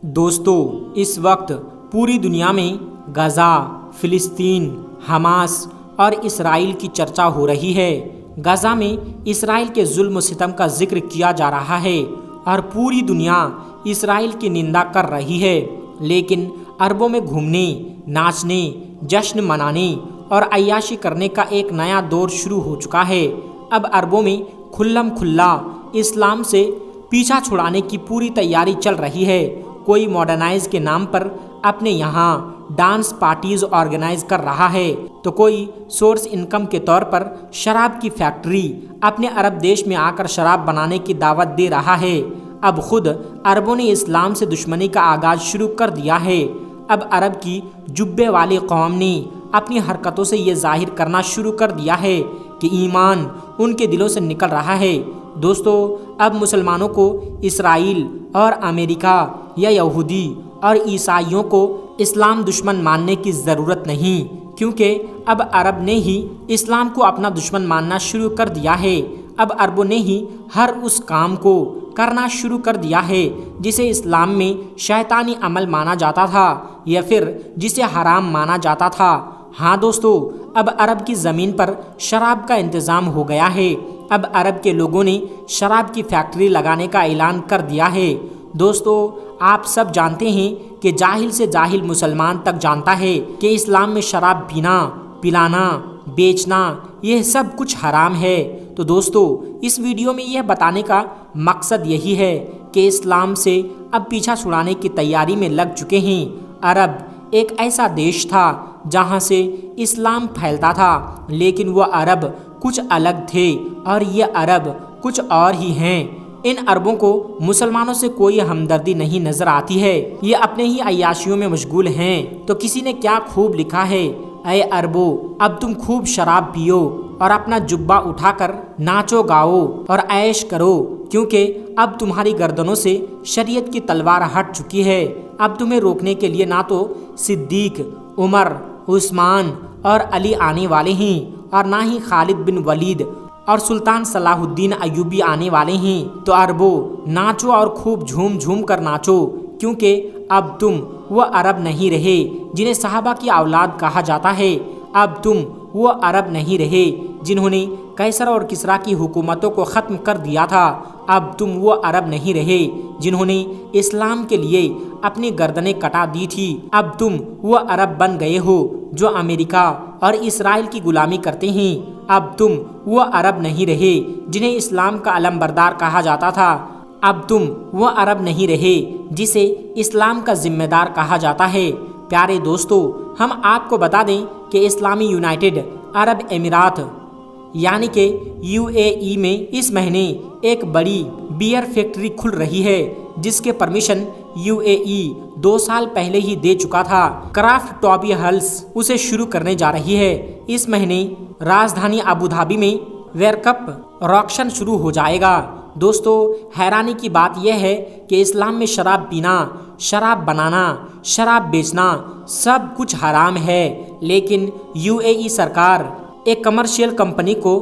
दोस्तों, इस वक्त पूरी दुनिया में गज़ा, फ़िलिस्तीन, हमास और इसराइल की चर्चा हो रही है। गज़ा में इसराइल के जुल्म सितम का जिक्र किया जा रहा है और पूरी दुनिया इसराइल की निंदा कर रही है। लेकिन अरबों में घूमने, नाचने, जश्न मनाने और अय्याशी करने का एक नया दौर शुरू हो चुका है। अब अरबों में खुल्लम खुल्ला इस्लाम से पीछा छुड़ाने की पूरी तैयारी चल रही है। कोई मॉडर्नाइज के नाम पर अपने यहाँ डांस पार्टीज ऑर्गेनाइज कर रहा है, तो कोई सोर्स इनकम के तौर पर शराब की फैक्ट्री अपने अरब देश में आकर शराब बनाने की दावत दे रहा है। अब खुद अरबों ने इस्लाम से दुश्मनी का आगाज शुरू कर दिया है। अब अरब की जुब्बे वाली कौम ने अपनी हरकतों से ये जाहिर करना शुरू कर दिया है कि ईमान उनके दिलों से निकल रहा है। दोस्तों, अब मुसलमानों को इसराइल और अमेरिका या यहूदी और ईसाइयों को इस्लाम दुश्मन मानने की ज़रूरत नहीं, क्योंकि अब अरब ने ही इस्लाम को अपना दुश्मन मानना शुरू कर दिया है। अब अरबों ने ही हर उस काम को करना शुरू कर दिया है जिसे इस्लाम में शैतानी अमल माना जाता था या फिर जिसे हराम माना जाता था। हाँ दोस्तों, अब अरब की ज़मीन पर शराब का इंतज़ाम हो गया है। अब अरब के लोगों ने शराब की फैक्ट्री लगाने का ऐलान कर दिया है। दोस्तों, आप सब जानते हैं कि जाहिल से जाहिल मुसलमान तक जानता है कि इस्लाम में शराब पीना, पिलाना, बेचना यह सब कुछ हराम है। तो दोस्तों, इस वीडियो में यह बताने का मकसद यही है कि इस्लाम से अब पीछा छुड़ाने की तैयारी में लग चुके हैं। अरब एक ऐसा देश था जहां से इस्लाम फैलता था, लेकिन वह अरब कुछ अलग थे और ये अरब कुछ और ही हैं। इन अरबों को मुसलमानों से कोई हमदर्दी नहीं नजर आती है। ये अपने ही अय्याशियों में मशगूल हैं। तो किसी ने क्या खूब लिखा है, ऐ अरबो, अब तुम खूब शराब पियो और अपना जुब्बा उठाकर नाचो गाओ और ऐश करो, क्योंकि अब तुम्हारी गर्दनों से शरीयत की तलवार हट चुकी है। अब तुम्हें रोकने के लिए ना तो सिद्दीक, उमर, उस्मान और अली आने वाले हैं और ना ही खालिद बिन वलीद और सुल्तान सलाहुद्दीन अयूबी आने वाले हैं। तो अरबो, नाचो और खूब झूम झूम कर नाचो, क्योंकि अब तुम वह अरब नहीं रहे जिन्हें सहाबा की औलाद कहा जाता है। अब तुम वो अरब नहीं रहे जिन्होंने कैसर और किसरा की हुकूमतों को ख़त्म कर दिया था। अब तुम वो अरब नहीं रहे जिन्होंने इस्लाम के लिए अपनी गर्दनें कटा दी थी। अब तुम वो अरब बन गए हो जो अमेरिका और इसराइल की गुलामी करते हैं। अब तुम वो अरब नहीं रहे जिन्हें इस्लाम का अलमबरदार कहा जाता था। अब तुम वो अरब नहीं रहे जिसे इस्लाम का जिम्मेदार कहा जाता है। प्यारे दोस्तों, हम आपको बता दें कि इस्लामी यूनाइटेड अरब अमीरात यानी कि UAE में इस महीने एक बड़ी बियर फैक्ट्री खुल रही है, जिसके परमिशन UAE 2 साल पहले ही दे चुका था। क्राफ्ट टॉबी हल्स उसे शुरू करने जा रही है। इस महीने राजधानी अबू धाबी में वेयरकप रॉक्शन शुरू हो जाएगा। दोस्तों, हैरानी की बात यह है कि इस्लाम में शराब पीना, शराब बनाना, शराब बेचना सब कुछ हराम है, लेकिन UAE सरकार एक कमर्शियल कंपनी को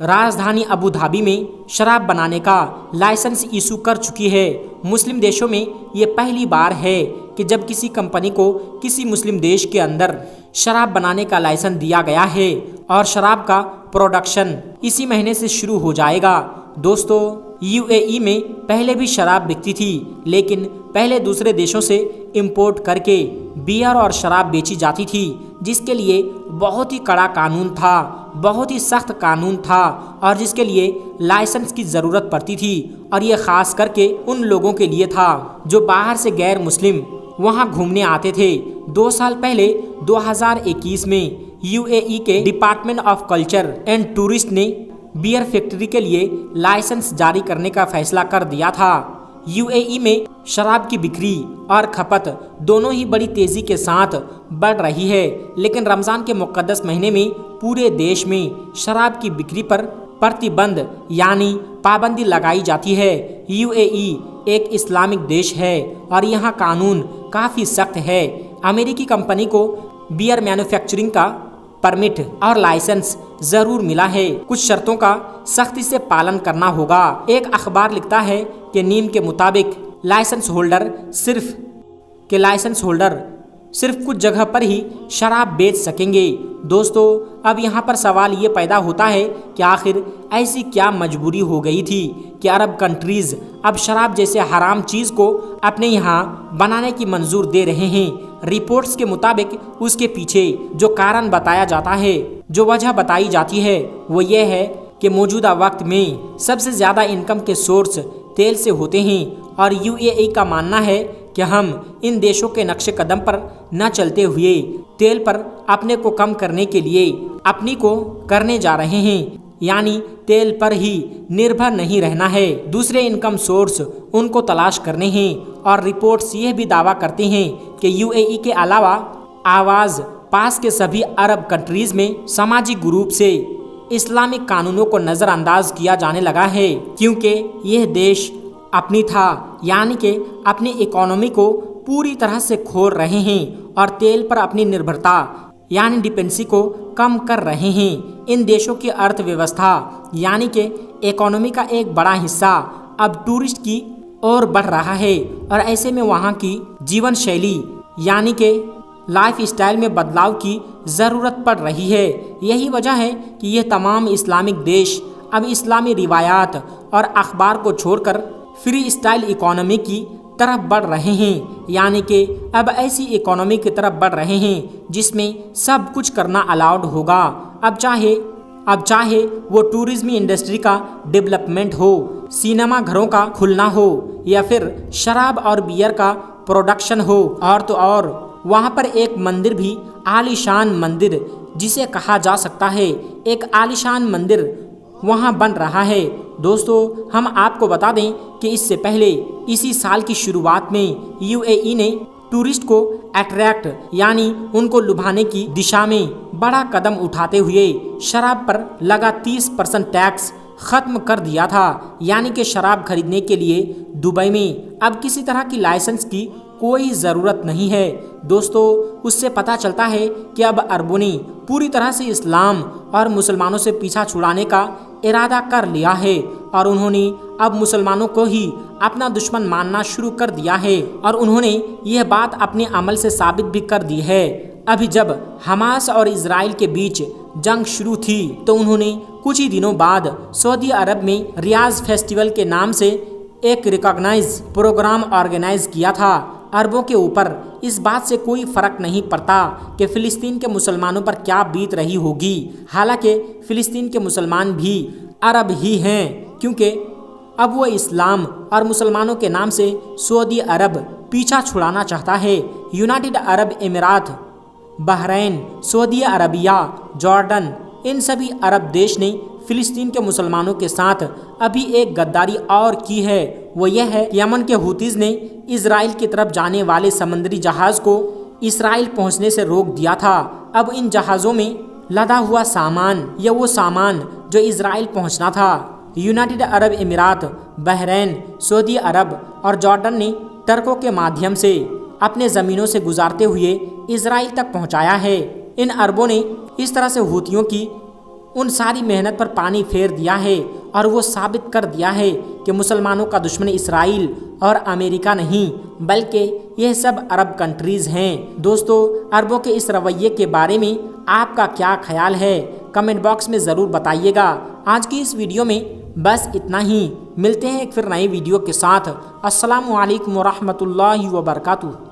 राजधानी अबू धाबी में शराब बनाने का लाइसेंस इशू कर चुकी है। मुस्लिम देशों में ये पहली बार है कि जब किसी कंपनी को किसी मुस्लिम देश के अंदर शराब बनाने का लाइसेंस दिया गया है और शराब का प्रोडक्शन इसी महीने से शुरू हो जाएगा। दोस्तों, UAE में पहले भी शराब बिकती थी, लेकिन पहले दूसरे देशों से इंपोर्ट करके बियर और शराब बेची जाती थी, जिसके लिए बहुत ही कड़ा कानून था, बहुत ही सख्त कानून था और जिसके लिए लाइसेंस की ज़रूरत पड़ती थी। और ये ख़ास करके उन लोगों के लिए था जो बाहर से गैर मुस्लिम वहाँ घूमने आते थे। 2 साल पहले 2021 में UAE के department of culture and tourist ने बियर फैक्ट्री के लिए लाइसेंस जारी करने का फैसला कर दिया था। UAE में शराब की बिक्री और खपत दोनों ही बड़ी तेज़ी के साथ बढ़ रही है, लेकिन रमज़ान के मुक़द्दस महीने में पूरे देश में शराब की बिक्री पर प्रतिबंध यानी पाबंदी लगाई जाती है। UAE एक इस्लामिक देश है और यहाँ कानून काफ़ी सख्त है। अमेरिकी कंपनी को बियर मैन्युफैक्चरिंग का परमिट और लाइसेंस जरूर मिला है। कुछ शर्तों का सख्ती से पालन करना होगा। एक अखबार लिखता है कि नीम के मुताबिक लाइसेंस होल्डर सिर्फ कुछ जगह पर ही शराब बेच सकेंगे। दोस्तों, अब यहाँ पर सवाल ये पैदा होता है कि आखिर ऐसी क्या मजबूरी हो गई थी कि अरब कंट्रीज़ अब शराब जैसे हराम चीज़ को अपने यहाँ बनाने की मंजूर दे रहे हैं। रिपोर्ट्स के मुताबिक उसके पीछे जो कारण बताया जाता है, जो वजह बताई जाती है, वो ये है कि मौजूदा वक्त में सबसे ज़्यादा इनकम के सोर्स तेल से होते हैं और यूएई का मानना है कि हम इन देशों के नक्शे कदम पर न चलते हुए तेल पर अपने को कम करने के लिए अपनी को करने जा रहे हैं, यानी तेल पर ही निर्भर नहीं रहना है, दूसरे इनकम सोर्स उनको तलाश करने हैं। और रिपोर्ट्स यह भी दावा करते हैं कि यूएई के अलावा आवाज़ पास के सभी अरब कंट्रीज़ में सामाजिक रूप से इस्लामिक कानूनों को नज़रअंदाज किया जाने लगा है, क्योंकि यह देश अपनी था, यानी कि अपनी इकोनॉमी को पूरी तरह से खोल रहे हैं और तेल पर अपनी निर्भरता यानी डिपेंडेंसी को कम कर रहे हैं। इन देशों की अर्थव्यवस्था यानी कि इकोनॉमी का एक बड़ा हिस्सा अब टूरिस्ट की ओर बढ़ रहा है और ऐसे में वहाँ की जीवन शैली यानी कि लाइफ स्टाइल में बदलाव की ज़रूरत पड़ रही है। यही वजह है कि यह तमाम इस्लामिक देश अब इस्लामी रिवायात और अखबार को छोड़कर फ्री स्टाइल इकोनॉमी की तरफ बढ़ रहे हैं, यानी कि अब ऐसी इकोनॉमी की तरफ बढ़ रहे हैं जिसमें सब कुछ करना अलाउड होगा। अब चाहे वो टूरिज्म इंडस्ट्री का डेवलपमेंट हो, सिनेमा घरों का खुलना हो या फिर शराब और बियर का प्रोडक्शन हो। और तो और वहाँ पर एक मंदिर भी, आलीशान मंदिर जिसे कहा जा सकता है, एक आलीशान मंदिर वहाँ बन रहा है। दोस्तों, हम आपको बता दें कि इससे पहले इसी साल की शुरुआत में यूएई ने टूरिस्ट को अट्रैक्ट यानी उनको लुभाने की दिशा में बड़ा कदम उठाते हुए शराब पर लगा 30% टैक्स खत्म कर दिया था, यानी कि शराब खरीदने के लिए दुबई में अब किसी तरह की लाइसेंस की कोई ज़रूरत नहीं है। दोस्तों, उससे पता चलता है कि अब अरबों ने पूरी तरह से इस्लाम और मुसलमानों से पीछा छुड़ाने का इरादा कर लिया है और उन्होंने अब मुसलमानों को ही अपना दुश्मन मानना शुरू कर दिया है और उन्होंने यह बात अपने अमल से साबित भी कर दी है। अभी जब हमास और इजराइल के बीच जंग शुरू थी तो उन्होंने कुछ ही दिनों बाद सऊदी अरब में रियाज फेस्टिवल के नाम से एक रिकॉग्नाइज प्रोग्राम ऑर्गेनाइज किया था। अरबों के ऊपर इस बात से कोई फर्क नहीं पड़ता कि फ़िलिस्तीन के मुसलमानों पर क्या बीत रही होगी। हालांकि फ़िलिस्तीन के मुसलमान भी अरब ही हैं, क्योंकि अब वो इस्लाम और मुसलमानों के नाम से सऊदी अरब पीछा छुड़ाना चाहता है। यूनाइटेड अरब अमीरात, बहरीन, सऊदी अरबिया, जॉर्डन, इन सभी अरब देश ने फ़िलिस्तीन के मुसलमानों के साथ अभी एक गद्दारी और की है। वो यह है कि यमन के हूतीज़ ने इजराइल की तरफ जाने वाले समंदरी जहाज़ को इसराइल पहुंचने से रोक दिया था। अब इन जहाज़ों में लदा हुआ सामान या वो सामान जो इसराइल पहुंचना था, यूनाइटेड अरब अमीरात, बहरीन, सऊदी अरब और जॉर्डन ने टर्कों के माध्यम से अपने ज़मीनों से गुजारते हुए इसराइल तक पहुंचाया है। इन अरबों ने इस तरह से हूतियों की उन सारी मेहनत पर पानी फेर दिया है और वो साबित कर दिया है कि मुसलमानों का दुश्मन इसराइल और अमेरिका नहीं बल्कि यह सब अरब कंट्रीज़ हैं। दोस्तों, अरबों के इस रवैये के बारे में आपका क्या ख्याल है, कमेंट बॉक्स में ज़रूर बताइएगा। आज की इस वीडियो में बस इतना ही। मिलते हैं एक फिर नई वीडियो के साथ। अस्सलामु अलैकुम वरहमतुल्लाहि वबरकातुहू।